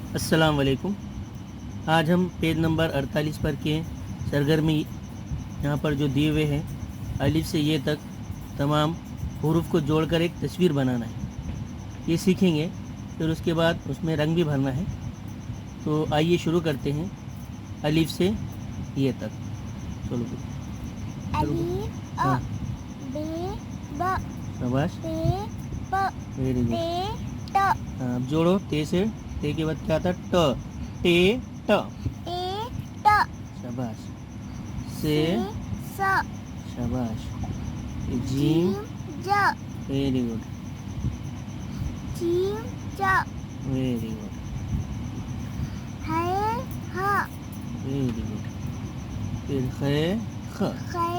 अस्सलाम वालेकुम। आज हम पेज नंबर 48 पर के सरगर्मी यहाँ पर जो दिए हुए हैं अलिफ से ये तक तमाम हरूफ को जोड़कर एक तस्वीर बनाना है, ये सीखेंगे। फिर उसके बाद उसमें रंग भी भरना है। तो आइए शुरू करते हैं अलिफ से ये तक। चलो अलिफ हाँ, बे ब शाबाश, पे प वेरी गुड। ते ट हाँ, अब जोड़ो ते से। ते के बाद क्या था? ट, टे ट। ते ट शाबाश। से, से स शाबाश। ये जीम जीम, ज वेरी गुड, जीम ज वेरी गुड, है ह वेरी गुड। फिर खे ख, खे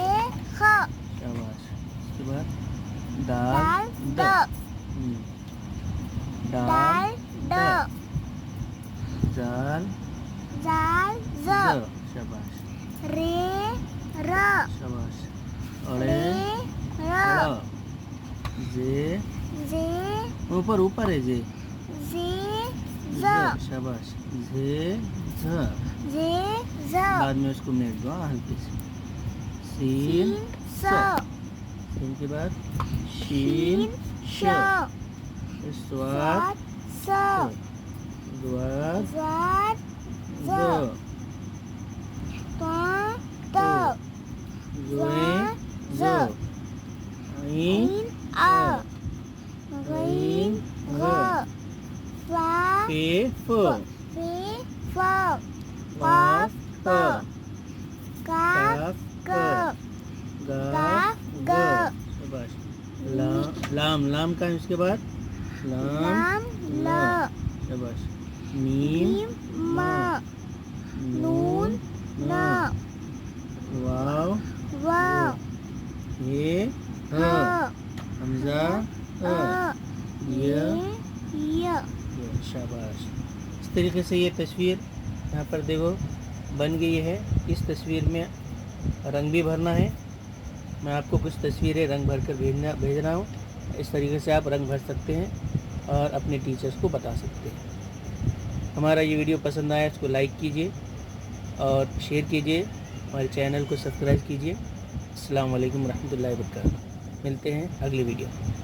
ख शाबाश। उसके बाद दाल दाल द, द दाल दाल द जाल जाल ज, ज शाबाश, रे र शाबाश। रे अड़े र ड़, जे जे ऊपर ऊपर है, जे जे ज, ज शाबाश। जे झ, जे ज बाद में उसको मेट दो हल्के से। सीन सीन स स, सीन के बाद शीन शीन श, श स्वाद स स, द्वाद ज़ाद द, ज त ज़ुए ज, ज ऐन इन आ गईन गईन घ, घ वा पे फ, फे फ वाफ फ फ, काफ काफ क, क गाफ ग ग, शाबाश। लाम लाम का है उसके बाद लाम लाम ल, ल शाबाश। मीम मीम म, म नून नून न, न वाव व ये ह, ह हमजा अ, अ य य शाबाश। इस तरीके से ये तस्वीर यहाँ पर देखो बन गई है। इस तस्वीर में रंग भी भरना है। मैं आपको कुछ तस्वीरें रंग भर कर भेज रहा हूँ। इस तरीके से आप रंग भर सकते हैं और अपने टीचर्स को बता सकते हैं। हमारा ये वीडियो पसंद आया इसको लाइक कीजिए और शेयर कीजिए। हमारे चैनल को सब्सक्राइब कीजिए। अस्सलाम वालेकुम रहमतुल्लाहि व बरकातहू। मिलते हैं अगली वीडियो।